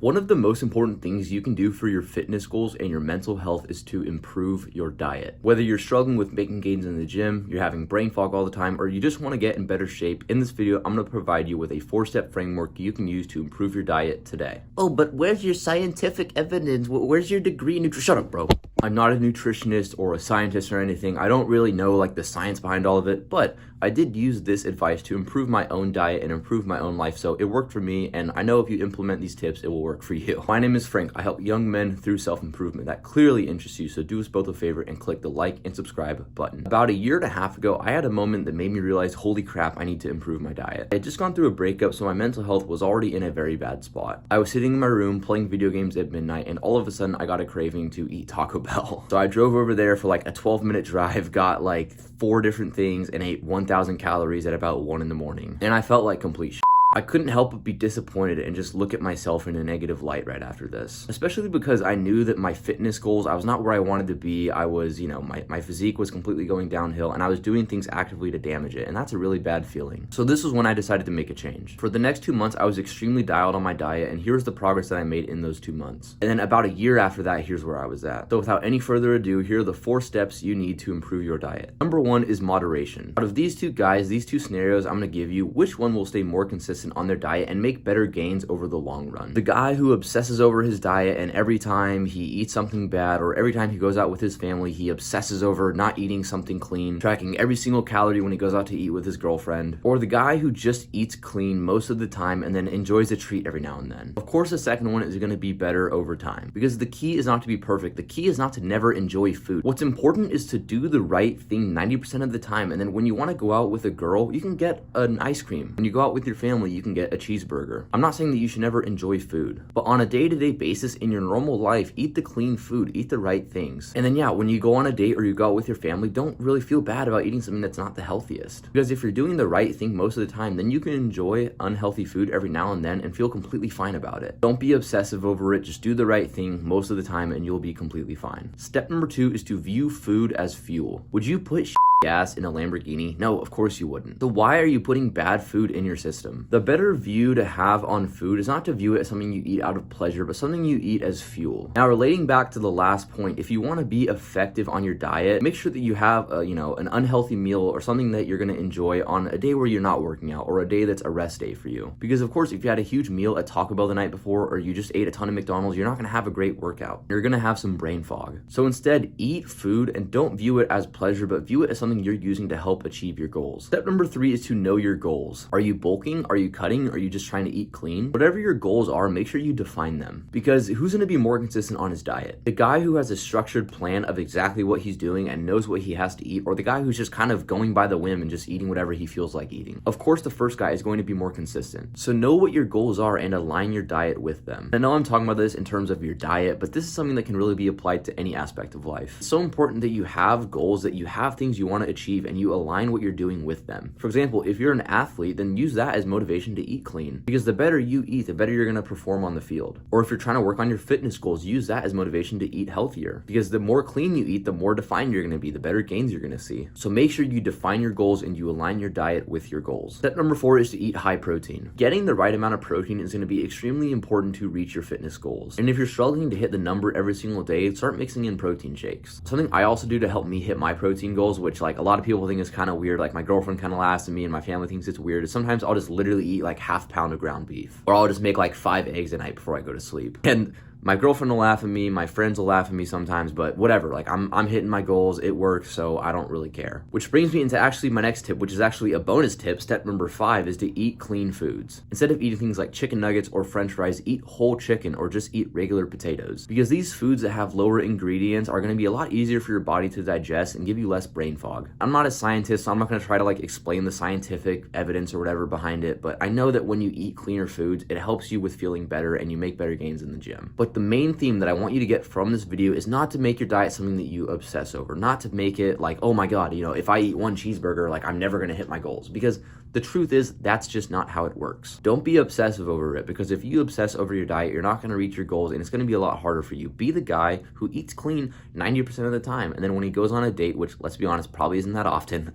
One of the most important things you can do for your fitness goals and your mental health is to improve your diet. Whether you're struggling with making gains in the gym, you're having brain fog all the time, or you just want to get in better shape, in this video, I'm going to provide you with a 4-step framework you can use to improve your diet today. Oh, but where's your scientific evidence? Where's your degree in nutrition? Shut up, bro. I'm not a nutritionist or a scientist or anything. I don't really know like the science behind all of it, but I did use this advice to improve my own diet and improve my own life, so it worked for me, and I know if you implement these tips, it will work for you. My name is Frank. I help young men through self-improvement. That clearly interests you, so do us both a favor and click the like and subscribe button. About a year and a half ago, I had a moment that made me realize, holy crap, I need to improve my diet. I had just gone through a breakup, so my mental health was already in a very bad spot. I was sitting in my room playing video games at midnight, and all of a sudden, I got a craving to eat Taco Bell. So I drove over there for like a 12-minute drive, got like 4 different things, and ate 1,000 calories at about 1 in the morning. And I felt like complete shit. I couldn't help but be disappointed and just look at myself in a negative light right after this. Especially because I knew that my fitness goals, I was not where I wanted to be. I was, my physique was completely going downhill, and I was doing things actively to damage it, and that's a really bad feeling. So this was when I decided to make a change. For the next 2 months, I was extremely dialed on my diet, and here's the progress that I made in those 2 months. And then about a year after that, here's where I was at. So without any further ado, here are the 4 steps you need to improve your diet. Number 1 is moderation. Out of these 2 guys, these 2 scenarios, I'm gonna give you which one will stay more consistent on their diet and make better gains over the long run. The guy who obsesses over his diet, and every time he eats something bad or every time he goes out with his family, he obsesses over not eating something clean, tracking every single calorie when he goes out to eat with his girlfriend. Or the guy who just eats clean most of the time and then enjoys a treat every now and then. Of course, the second one is going to be better over time, because the key is not to be perfect. The key is not to never enjoy food. What's important is to do the right thing 90% of the time, and then when you want to go out with a girl, you can get an ice cream. When you go out with your family, you can get a cheeseburger. I'm not saying that you should never enjoy food, but on a day-to-day basis in your normal life, eat the clean food, eat the right things. And then yeah, when you go on a date or you go out with your family, don't really feel bad about eating something that's not the healthiest. Because if you're doing the right thing most of the time, then you can enjoy unhealthy food every now and then and feel completely fine about it. Don't be obsessive over it, just do the right thing most of the time and you'll be completely fine. Step number 2 is to view food as fuel. Would you put gas in a Lamborghini? No, of course you wouldn't. So why are you putting bad food in your system? The better view to have on food is not to view it as something you eat out of pleasure, but something you eat as fuel. Now, relating back to the last point, if you want to be effective on your diet, make sure that you have an unhealthy meal or something that you're going to enjoy on a day where you're not working out, or a day that's a rest day for you. Because of course, if you had a huge meal at Taco Bell the night before, or you just ate a ton of McDonald's, you're not going to have a great workout. You're going to have some brain fog. So instead, eat food and don't view it as pleasure, but view it as something you're using to help achieve your goals. Step number 3 is to know your goals. Are you bulking? Are you cutting? Are you just trying to eat clean? Whatever your goals are, make sure you define them. Because who's going to be more consistent on his diet? The guy who has a structured plan of exactly what he's doing and knows what he has to eat, or the guy who's just kind of going by the whim and just eating whatever he feels like eating? Of course, the first guy is going to be more consistent. So know what your goals are and align your diet with them. I know I'm talking about this in terms of your diet, but this is something that can really be applied to any aspect of life. It's so important that you have goals, that you have things you want to achieve, and you align what you're doing with them. For example, if you're an athlete, then use that as motivation to eat clean. Because the better you eat, the better you're going to perform on the field. Or if you're trying to work on your fitness goals, use that as motivation to eat healthier. Because the more clean you eat, the more defined you're going to be, the better gains you're going to see. So make sure you define your goals and you align your diet with your goals. Step number 4 is to eat high protein. Getting the right amount of protein is going to be extremely important to reach your fitness goals. And if you're struggling to hit the number every single day, start mixing in protein shakes. Something I also do to help me hit my protein goals, which like a lot of people think is kind of weird, like my girlfriend kind of laughs at me and my family thinks it's weird, is sometimes I'll just literally eat like half pound of ground beef, or I'll just make like 5 eggs a night before I go to sleep. And my girlfriend will laugh at me, my friends will laugh at me sometimes, but whatever, like I'm hitting my goals, it works, so I don't really care. Which brings me into actually my next tip, which is actually a bonus tip. Step number 5 is to eat clean foods. Instead of eating things like chicken nuggets or french fries, eat whole chicken or just eat regular potatoes. Because these foods that have lower ingredients are going to be a lot easier for your body to digest and give you less brain fog. I'm not a scientist, so I'm not going to try to like explain the scientific evidence or whatever behind it, but I know that when you eat cleaner foods, it helps you with feeling better and you make better gains in the gym. But the main theme that I want you to get from this video is not to make your diet something that you obsess over, not to make it like, oh my god, if I eat 1 cheeseburger, like I'm never going to hit my goals, because the truth is that's just not how it works. Don't be obsessive over it, because if you obsess over your diet, you're not going to reach your goals and it's going to be a lot harder for you. Be the guy who eats clean 90% of the time, and then when he goes on a date, which let's be honest probably isn't that often,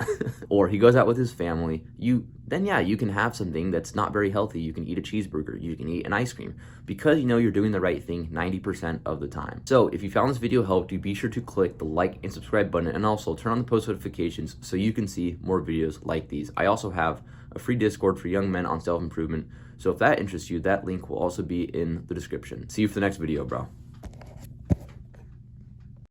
or he goes out with his family, you then yeah, you can have something that's not very healthy. You can eat a cheeseburger, you can eat an ice cream, because you know you're doing the right thing 90% of the time. So if you found this video helped you, be sure to click the like and subscribe button, and also turn on the post notifications so you can see more videos like these. I also have a free Discord for young men on self-improvement, so if that interests you, that link will also be in the description. See you for the next video, bro.